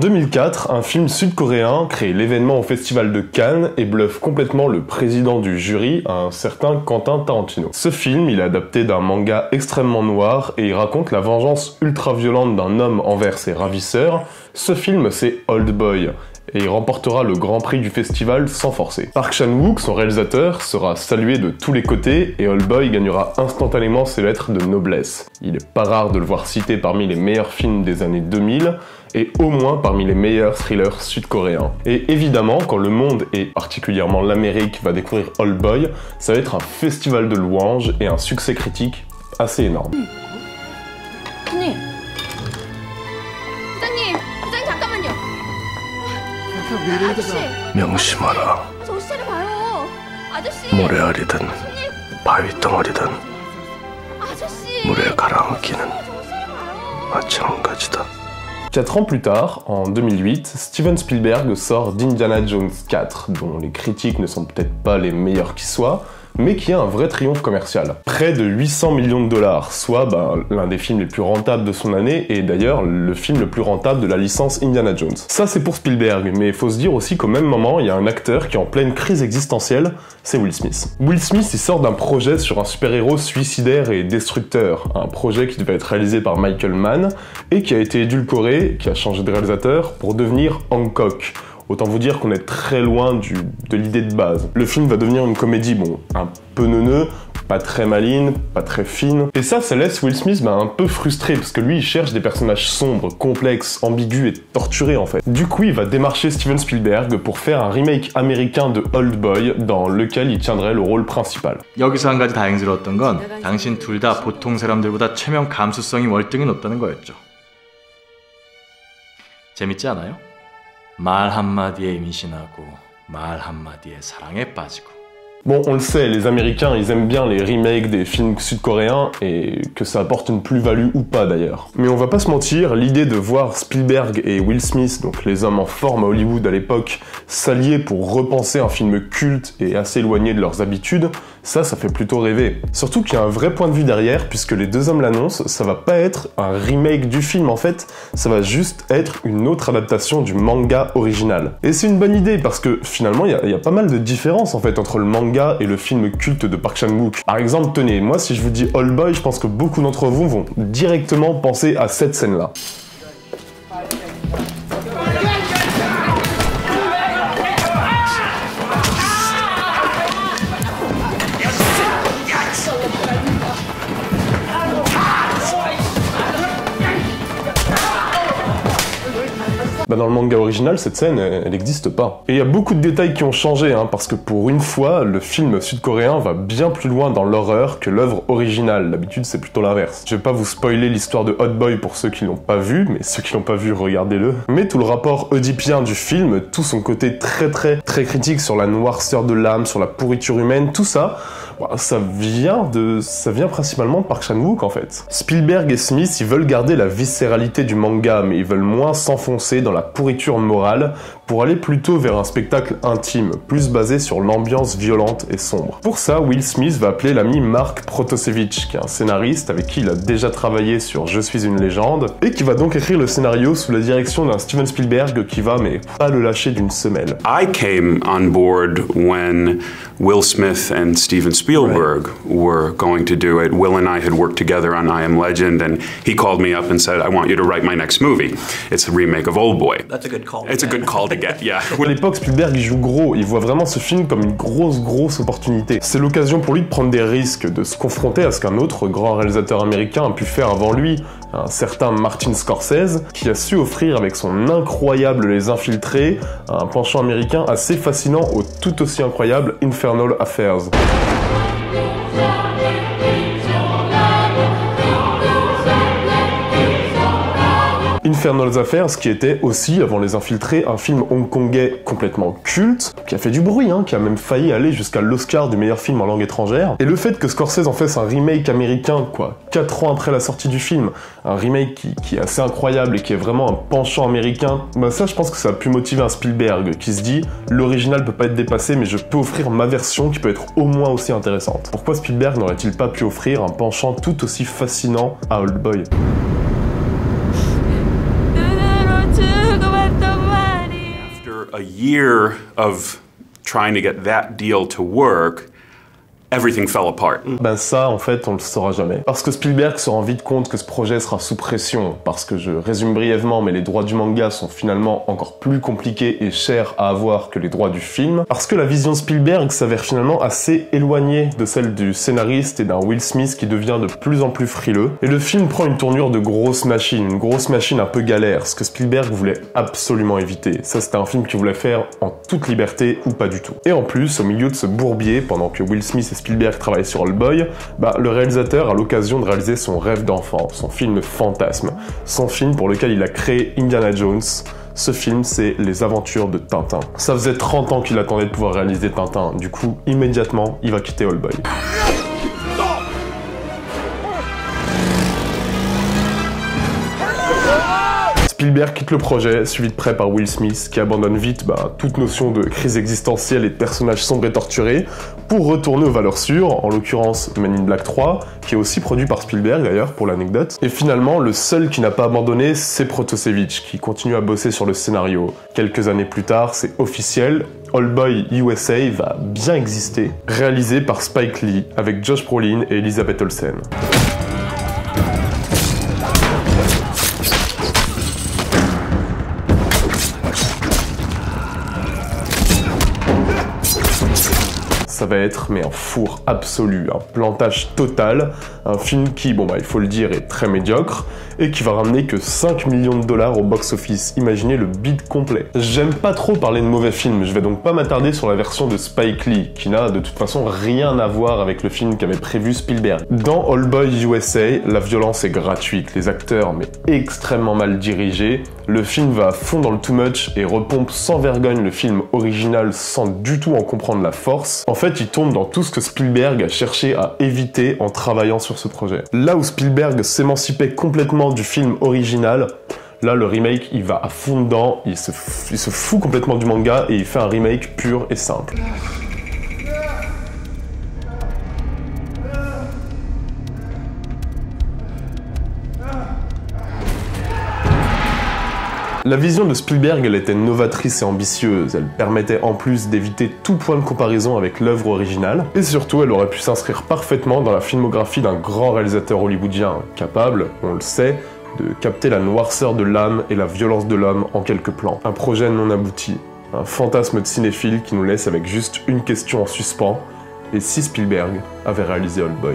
2004, un film sud-coréen crée l'événement au Festival de Cannes et bluffe complètement le président du jury, un certain Quentin Tarantino. Ce film, il est adapté d'un manga extrêmement noir et il raconte la vengeance ultra-violente d'un homme envers ses ravisseurs. Ce film, c'est Old Boy, et il remportera le grand prix du festival sans forcer. Park Chan-wook, son réalisateur, sera salué de tous les côtés et Old Boy gagnera instantanément ses lettres de noblesse. Il est pas rare de le voir cité parmi les meilleurs films des années 2000 et au moins parmi les meilleurs thrillers sud-coréens. Et évidemment, quand le monde, et particulièrement l'Amérique, va découvrir Old Boy, ça va être un festival de louanges et un succès critique assez énorme. 명심하라. 모래알이든 바위덩어리든 물에 가라앉기는 마찬가지다. 4 ans plus tard, en 2008, Steven Spielberg sort d'Indiana Jones 4, dont les critiques ne sont peut-être pas les meilleures qui soient, mais qui a un vrai triomphe commercial. Près de 800 millions de $, soit l'un des films les plus rentables de son année, et d'ailleurs le film le plus rentable de la licence Indiana Jones. Ça c'est pour Spielberg, mais il faut se dire aussi qu'au même moment, il y a un acteur qui est en pleine crise existentielle, c'est Will Smith. Will Smith, il sort d'un projet sur un super-héros suicidaire et destructeur, un projet qui devait être réalisé par Michael Mann, et qui a été édulcoré, qui a changé de réalisateur, pour devenir Hancock. Autant vous dire qu'on est très loin de l'idée de base. Le film va devenir une comédie, un peu neuneux, pas très maligne, pas très fine. Et ça laisse Will Smith un peu frustré, parce que lui, il cherche des personnages sombres, complexes, ambigus et torturés en fait. Du coup, il va démarcher Steven Spielberg pour faire un remake américain de Old Boy, dans lequel il tiendrait le rôle principal. 여기서 한 가지 다행스러웠던 건 당신 둘 다 보통 사람들보다 체면 감수성이 월등히 높다는 거였죠. 재밌지 않아요? 말 한마디에 임신하고 말 한마디에 사랑에 빠지고. Bon, on le sait, les Américains, ils aiment bien les remakes des films sud-coréens et que ça apporte une plus-value ou pas d'ailleurs. Mais on va pas se mentir, l'idée de voir Spielberg et Will Smith, donc les hommes en forme à Hollywood à l'époque, s'allier pour repenser un film culte et assez éloigné de leurs habitudes, ça fait plutôt rêver. Surtout qu'il y a un vrai point de vue derrière, puisque les deux hommes l'annoncent, ça va pas être un remake du film en fait, ça va juste être une autre adaptation du manga original. Et c'est une bonne idée parce que finalement il y a pas mal de différences en fait entre le manga et le film culte de Park Chan-wook. Par exemple, tenez, moi si je vous dis Old Boy, je pense que beaucoup d'entre vous vont directement penser à cette scène-là. Dans le manga original, cette scène, elle n'existe pas. Et il y a beaucoup de détails qui ont changé, parce que pour une fois, le film sud-coréen va bien plus loin dans l'horreur que l'œuvre originale. D'habitude, c'est plutôt l'inverse. Je vais pas vous spoiler l'histoire de Hot Boy pour ceux qui l'ont pas vu, mais ceux qui l'ont pas vu, regardez-le. Mais tout le rapport oedipien du film, tout son côté très critique sur la noirceur de l'âme, sur la pourriture humaine, tout ça, ça vient principalement de Park Chan-wook en fait. Spielberg et Smith, ils veulent garder la viscéralité du manga, mais ils veulent moins s'enfoncer dans la pourriture morale pour aller plutôt vers un spectacle intime, plus basé sur l'ambiance violente et sombre. Pour ça, Will Smith va appeler l'ami Mark Protosevich, qui est un scénariste avec qui il a déjà travaillé sur Je suis une légende, et qui va donc écrire le scénario sous la direction d'un Steven Spielberg qui va pas le lâcher d'une semelle. I came on board when Will Smith and Steven Spielberg were going to do it. Will and I had worked together on I Am Legend, and he called me up and said, I want you to write my next movie. It's a remake of Old Boy. That's a good call. It's a good call to get, yeah. À l'époque, Spielberg, il joue gros. Il voit vraiment ce film comme une grosse opportunité. C'est l'occasion pour lui de prendre des risques, de se confronter à ce qu'un autre grand réalisateur américain a pu faire avant lui, un certain Martin Scorsese, qui a su offrir avec son incroyable Les Infiltrés un penchant américain assez fascinant au tout aussi incroyable Infernal Affairs. Infernal Affairs, qui était aussi, avant Les Infiltrés, un film hongkongais complètement culte, qui a fait du bruit, qui a même failli aller jusqu'à l'Oscar du meilleur film en langue étrangère. Et le fait que Scorsese en fasse un remake américain, 4 ans après la sortie du film, un remake qui est assez incroyable et qui est vraiment un penchant américain, ça je pense que ça a pu motiver un Spielberg qui se dit « L'original peut pas être dépassé, mais je peux offrir ma version qui peut être au moins aussi intéressante ». Pourquoi Spielberg n'aurait-il pas pu offrir un penchant tout aussi fascinant à Old Boy ? a year of trying to get that deal to work, everything fell apart. Ben ça, en fait, on le saura jamais. Parce que Spielberg se rend vite compte que ce projet sera sous pression, parce que je résume brièvement, mais les droits du manga sont finalement encore plus compliqués et chers à avoir que les droits du film, parce que la vision de Spielberg s'avère finalement assez éloignée de celle du scénariste et d'un Will Smith qui devient de plus en plus frileux, et le film prend une tournure de grosse machine, une grosse machine un peu galère, ce que Spielberg voulait absolument éviter. Ça, c'était un film qu'il voulait faire en toute liberté ou pas du tout. Et en plus, au milieu de ce bourbier, pendant que Will Smith et Spielberg travaille sur Old Boy, le réalisateur a l'occasion de réaliser son rêve d'enfant, son film fantasme, son film pour lequel il a créé Indiana Jones. Ce film, c'est Les Aventures de Tintin. Ça faisait 30 ans qu'il attendait de pouvoir réaliser Tintin, du coup, immédiatement, il va quitter Old Boy. Spielberg quitte le projet, suivi de près par Will Smith, qui abandonne vite toute notion de crise existentielle et de personnages sombres et torturés, pour retourner aux valeurs sûres, en l'occurrence Men in Black 3, qui est aussi produit par Spielberg d'ailleurs, pour l'anecdote. Et finalement, le seul qui n'a pas abandonné, c'est Protosevich, qui continue à bosser sur le scénario. Quelques années plus tard, c'est officiel, Old Boy USA va bien exister, réalisé par Spike Lee, avec Josh Brolin et Elizabeth Olsen. Ça va être mais un four absolu, un plantage total, un film qui, il faut le dire, est très médiocre, et qui va ramener que 5 millions de dollars au box-office. Imaginez le bide complet. J'aime pas trop parler de mauvais films, je vais donc pas m'attarder sur la version de Spike Lee, qui n'a de toute façon rien à voir avec le film qu'avait prévu Spielberg. Dans Old Boy USA, la violence est gratuite, les acteurs mais extrêmement mal dirigés, le film va à fond dans le too much et repompe sans vergogne le film original sans du tout en comprendre la force. En fait, il tombe dans tout ce que Spielberg a cherché à éviter en travaillant sur ce projet. Là où Spielberg s'émancipait complètement du film original, là le remake il va à fond dedans, il se fout complètement du manga et il fait un remake pur et simple. La vision de Spielberg, elle était novatrice et ambitieuse, elle permettait en plus d'éviter tout point de comparaison avec l'œuvre originale, et surtout elle aurait pu s'inscrire parfaitement dans la filmographie d'un grand réalisateur hollywoodien, capable, on le sait, de capter la noirceur de l'âme et la violence de l'homme en quelques plans. Un projet non abouti, un fantasme de cinéphile qui nous laisse avec juste une question en suspens, et si Spielberg avait réalisé Old Boy ?